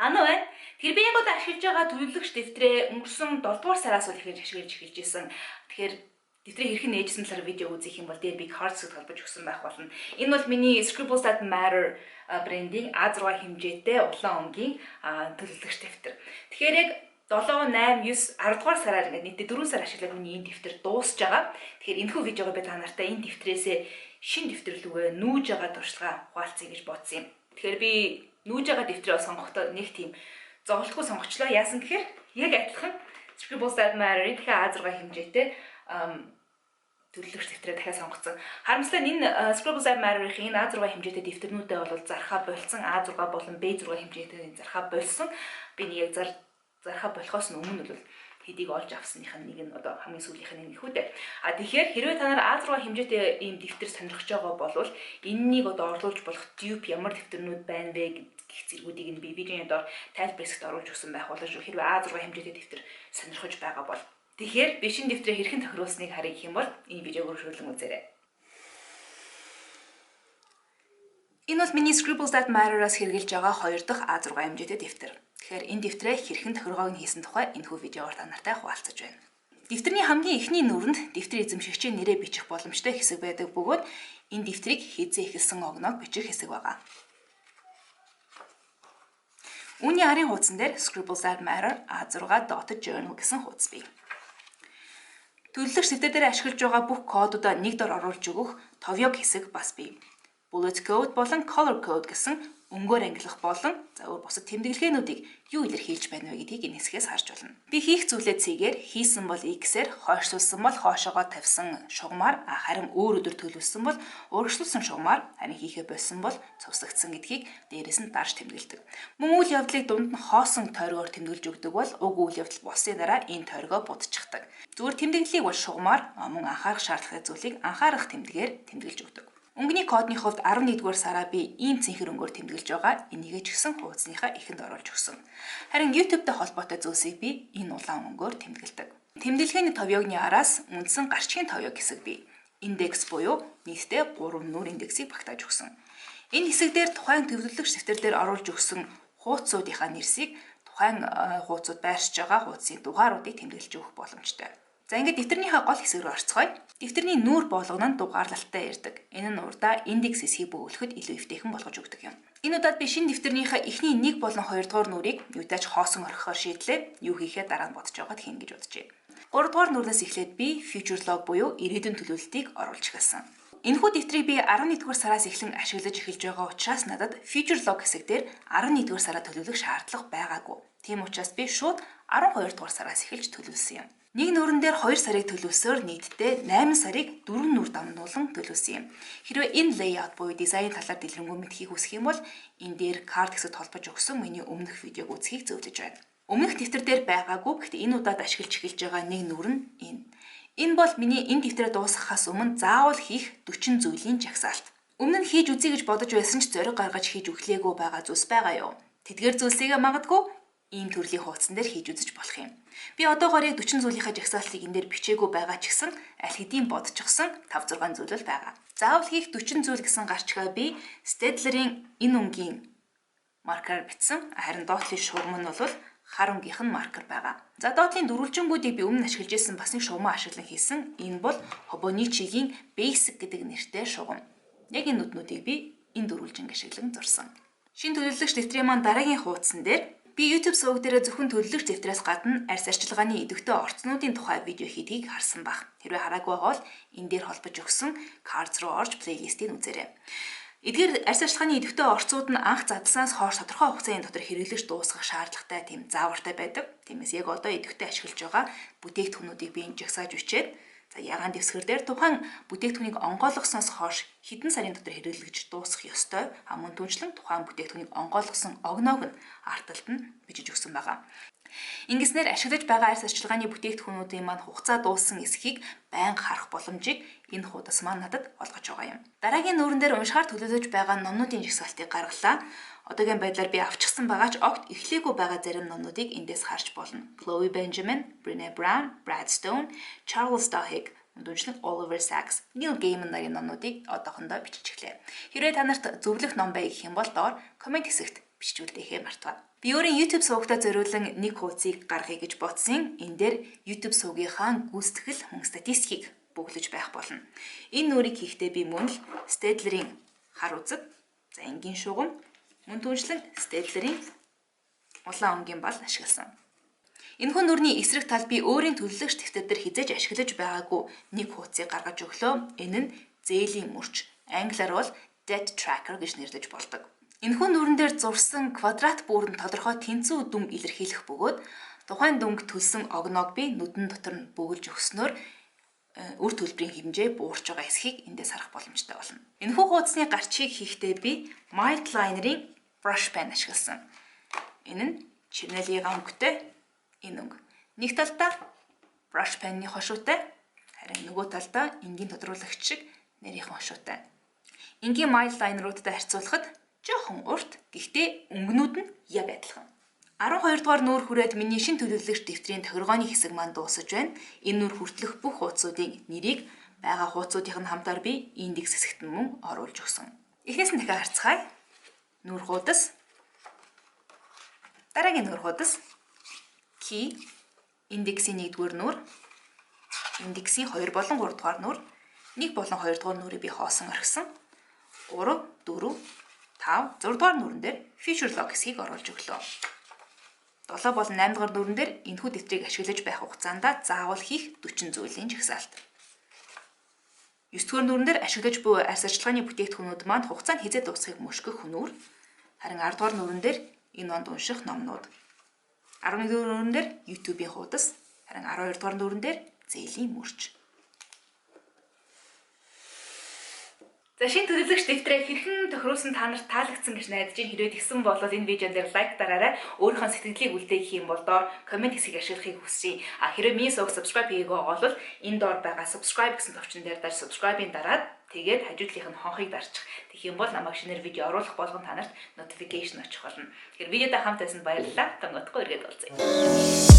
Ано байна. Тэгэхээр би яг одоо ашиглаж байгаа төлөвлөгч дэвтрээ өнгөрсөн 7 дугаар сараас бол ихэж ашиглаж эхэлж байсан. Тэгэхээр дэвтрээ хэрхэн нээжсэн талаар видео үзэх юм бол дээр би cards толгож өгсөн байх болно. Энэ бол миний Scribbles That Matter брендинг А6 хэмжээтэй улаан өнгийн төлөвлөгч дэвтэр. Тэгэхээр яг 7, 8, 9, 10 дугаар сараар ингээд нийтдээ 4 сар ашиглаад миний энэ дэвтэр дуусж байгаа. Тэгэхээр энэхүү видеогоо би та нартай энэ дэвтрээсээ шинэ дэвтрлүүгээ нүүж байгаа туршлага хуваалцъя гэж бодсон юм. Тэгэхээр би нүүж байгаа дэвтрээ сонгохдоо нэг тийм зовлтгүй сонгочлоо. Яасан гэхээр яг адилхан Scribbles That Matter-ийн дахиад А6 хэмжээтэй төлөвлөгч дэвтрээ дахиад сонгоцсон. Харамсалтай энэ Scribbles That Matter-ийн энэ А6 хэмжээтэй дэвтэрнүүдээ бол зархаа болсон. А6 болон Б6 хэмжээтэй зархаа болсон. Би нэг яг зархаа болохоос өмнө бол хэдийг олж авсных нь нэг нь одоо хамгийн сүүлийнх нь нэг хүү дээ. Тэгэхээр хэрвээ та нар А6 хэмжээтэй ийм дэвтэр сонирхож байгаа бол энэнийг одоо орлуулж болох dupe ямар дэвтэрнүүд байна вэ гэх зэргүүдийг нь би видеоны доор тайлбар хэсэгт оруулж өгсөн байх болно шүү. Хэрвээ А6 хэмжээтэй дэвтэр сонирхож байгаа бол тэгэхээр би шинэ дэвтрээ хэрхэн тохируулсныг харъя гэх юм бол энэ видеог өргөжүүлэн үзээрэй. Энэ бол миний Scribbles That Matter-аас хэрэгжилж байгаа 2 дахь А6 хэмжээтэй дэвтэр. Тэгэхээр энэ дэвтрээ хэрхэн тохиргоог нь хийсэн тухай энэхүү видеоор та нартай хуваалцаж байна. Дэвтэрний хамгийн эхний нүрэнд дэвтэр эзэмшигчийн нэрээ бичих боломжтой хэсэг байдаг бөгөөд энэ дэвтрийг хизээ эхэлсэн огноог бичих хэсэг байгаа. Үүний арын хуудсан дээр Scribbles That Matter A6 Dotted Journal гэсэн хуудас бий. Төлөвлөгч дэвтэр дээр ашиглаж байгаа бүх кодуудаа нэг дор оруулж өгөх товёг хэсэг бас бий. Bullet code болон color code гэсэн өнгөөр ангилах болон бусад тэмдэглэгээнүүдийг юу илэрхийлж байна вэ гэдгийг энэ хэсгээс харж болно. Би хийх зүйлээ цэгээр хийсэн бол X-ээр, хойшлуулсан бол хоошоогоо тавьсан шугамаар, харин өөр өдөр төлөвлөсөн бол урагшлуулсан шугамаар, харин хийхээ болсон бол цувсагдсан гэдгийг дээрээс нь дарж тэмдэглэдэг. Мөн үйл явдлыг дунд нь хоосон тойргоор тэмдэглэж өгдөг бол уг үйл явдал болсны дараа энэ тойргоо будчихдаг. Зүгээр тэмдэглэлийг бол шугамаар, мөн анхаарах шаардлагатай зүйлийг анхаарах тэмдгээр тэмдэглэж өгдөг. Өнгөний кодны хувьд 11-р сараа би ийм цэнхэр өнгөөр тэмдэглэж байгаа. Энийг ч гэсэн хуудасныхаа эхэнд оруулж өгсөн. Харин YouTube-тэй холбоотой зүйлсийг би энэ улаан өнгөөр тэмдэглэдэг. Тэмдэглэгээний товёгны араас үндсэн гарчгийн товёг хэсэг бий. Индекс буюу нийтдээ 3 нүр индексийг багтааж өгсөн. Энэ хэсэг дээр тухайн төлөвлөгч дэвтэр дээр оруулж өгсөн хуудсуудынхаа нэрсийг тухайн хуудсууд байршиж байгаа хуудсын дугааруудыг тэмдэглэж өгөх боломжтой. За ингээд дэвтэрнийхээ гол хэсэг рүү орцгоё. Дэвтэрний нүүр болгоно нь дугаарлалтай ирдэг. Энэ нь урдаа индекс хэсгийг бөглөхөд илүү эвтэйхэн болгож өгдөг юм. Энэ удаад би шинэ дэвтэрнийхээ эхний 1 болон 2 дугаар нүрийг юутаач хоосон орхихоор шийдлээ. Юу хийхээ дараа нь бодож байгаад хийн гэж боджээ. 3 дугаар нүрнээс эхлээд би future log буюу ирээдүйн төлөвлөлтийг оруулж эхэлсэн. Энэхүү дэвтрийг би 11-р сараас эхлэн ашиглаж эхэлж байгаа учраас надад future log хэсэг дээр 11-р сараа төлөвлөх шаардлага байгаагүй. Тийм учраас би шууд 12-р сараас эхэлж төлөвлөсөн юм. Нэг нүрэн дээр 2 сарыг төлөвлөсөөр нийтдээ 8 сарыг 4 нүр дамжуулан төлөвлөсөн юм. Хэрвээ энэ layout буюу дизайн талаар дэлгэрэнгүй мэдхийг хүсэх юм бол энэ дээр card хэсэгт холбож өгсөн миний өмнөх видеог үзхийг зөвлөж байна. Өмнөх дэвтэр дээр байгаагүй гэхдээ энэ удаад ашиглаж эхэлж байгаа нэг нүр нь энэ. Энэ бол миний энэ дэвтрээ дуусгахаас өмнө заавал хийх 40 зүйлийн жагсаалт. Өмнө нь хийж үзье гэж бодож байсан ч зориг гаргаж хийж өглөөгөө байгаа зүйлс байгаа юу? Тэдгээр зүйлсийг магадгүй ийм төрлийн хуудсан дээр хийж үзэж болох юм. Би одоогоор яг 40 зүйлийнхаа жагсаалтыг энэ дээр бичээгүй байгаа ч гэсэн аль хэдийн бодчихсон 5-6 зүйл л байгаа. Заавал хийх 40 зүйл гэсэн гарчгаа би Staedtler-ийн энэ өнгийн маркераар бичсэн. Харин Dottle-ийн шугам нь бол хар öngийнх нь маркер байгаа. За Dottle-ийн дөрвөлжингүүдийг би өмнө ашиглаж ирсэн бас нэг шугамаа ашиглан хийсэн. Энэ бол Hobonichi-гийн Basic гэдэг нэртэй шугам. Яг энэ нүднүүдийг би энэ дөрвөлжинг ашиглан зурсан. Шинэ төлөвлөгч дэвтрийн маань дараагийн хуудсан дээр би YouTube суваг дээр зөвхөн төлөвлөгч дэвтрээс гадна арьс арчилгааны идэвхтэй орцнуудын тухай видео хийдгийг харсан баг. Хэрвээ хараагүй бол энэ дээр холбож өгсөн cards руу орж плейлистийг үзээрэй. Эдгээр арьс арчилгааны идэвхтэй орцууд нь анх задлснаас хойш тодорхой хугацааны дотор хэрэглэж дуусгах шаардлагатай тийм заавартай байдаг. Тиймээс яг одоо идэвхтэй ашиглаж байгаа бүтээгдэхүүнүүдийг би энэ жагсааж бичээд ягаан дэвсгэр дээр тухайн бүтээгдэхүүнийг онгойлгосноос хойш хэдэн сарын дотор хэрэглэж дуусгах ёстой. Мөн түнчлэн тухайн бүтээгдэхүүнийг онгойлгосон огноог нь арталт нь бичиж өгсөн байгаа. Ингэснээр ашиглаж байгаа арьс арчилгааны бүтээгдэхүүнүүдийн маань хугацаа дууссан эсхийг байнга харах боломжийг энэ хуудас маань надад олгож байгаа юм. Дараагийн нүүрэн дээр уншихаар төлөвлөж байгаа номнуудын жагсаалтыг гаргалаа. Одоогийн байдлаар би авчихсан байгаа ч огт эхлээгүй байгаа зарим номнуудыг эндээс харж болно. Chloe Benjamin, Brené Brown, Brad Stone, Charles Duhigg, Дүнчлэн Oliver Sacks, Neil Gaiman нарын номнуудыг одоохондоо бичиж эхлэв. Хэрвээ та нарт зөвлөх ном бай гэх юм бол доор комент хэсэгт бичүүлдэхээ мартав. Би өөрийн YouTube сувагтаа зориулан нэг хуудсыг гаргая гэж бодсон. Энэ дээр YouTube сувгийнхаа гүйцэтгэл мөн статистикийг бөглөж байх болно. Энэ нүрийг хийхдээ би мөн л Staedtler-ийн хар үзэг, за энгийн шугам, мөн түншлэн Staedtler-ийн улаан өнгийн бал ашигласан. Энэхүү нүрийн эсрэг талд би өөрийн төлөвлөгч дэвтэр дээр хизээж ашиглаж байгаагүй нэг хуудсыг гаргаж өглөө. Энэ нь зээлийн мөрч, англиар бол dead tracker гэж нэрлэж болдог. Энэхүү нүрэн дээр зурсан квадрат бүрэн тодорхой тэнцүү дүм илэрхийлэх бөгөөд тухайн дүнг төлсөн огноог би нүдэн дотор нь бөглөж өгснөөр үр төлбөрийн хэмжээ буурч байгаа эсхийг эндээс харах боломжтой болно. Энэхүү хуудасны гарчийг хийхдээ би Mildliner-ийн brush pen ашигласан. Энэ нь чирнэлийн өнгөтэй энэ өнгө. Нэг талдаа brush pen-ийн хошуутай, харин нөгөө талдаа энгийн тодруулагч шиг нэрийн хошуутай. Энгийн Mildliner-уудтай харьцуулахад жоохон урт, гэхдээ өнгөнүүд нь яг адилхан. 12 дугаар нүүр хүрээд миний шин төлөвлөгч дэвтрийн тохиргооны хэсэг маань дуусаж байна. Энэ нүүр хүртэлх бүх хуудсуудын нэрийг байгаа хуудсуудын хамтаар би индекс хэсэгт мөн оруулж өгсөн. Эхнээс нь дахиад харцгаая. Нүүр хуудас. Дараагийн нүүр хуудас. Key, индексийн 1-р нүүр, индексийн 2 болон 3 дугаар нүүр, 1 болон 2 дугаар нүрийг би хоосон орхисон. 3, 4, 5, 6 дугаар нүрэн дээр feature log хэсгийг оруулж өглөө. 7 болон 8 дугаар нүрэн дээр энэхүү дэвтрийг ашиглаж байх хугацаанд заавал хийх 40 зүйлийн жагсаалт. 9 дугаар нүрэн дээр ашиглаж буй арьс арчилгааны бүтээгдэхүүнүүд маань хугацаанд хязгаар дуусахыг мөшгөх нүүр. Харин 10 дугаар нүрэн дээр энэ онд унших номнууд. 11 дугаар нүрэн дээр YouTube-ийн хуудас. Харин 12 дугаар нүрэн дээр зээлийн мөрч. За шинэ төлөвлөгч дэвтрээ хэрхэн тохируулсан та нарт таалагдсан гэж найдаж байна. Хэрвээ тэгсэн бол энэ видеон дээр лайк дараарай. Өөрийнхөө сэтгэлдлийг үлдээх юм бол доор комент хэсгийг ашиглахыг хүсье. Хэрвээ миний сувг subscribe хийгээгүй байгаа бол энэ доор байгаа subscribe гэсэн товчон дээр дарж subscribe-ийг дараад тэгээд хажуудлынх нь хонхыг дарчих. Тэгэх юм бол намайг шинээр видео оруулах болгон та нарт notification очих болно. Тэгэхээр видеотой хамт байсан баярлалаа. Томготгүй эргээд уулзъя.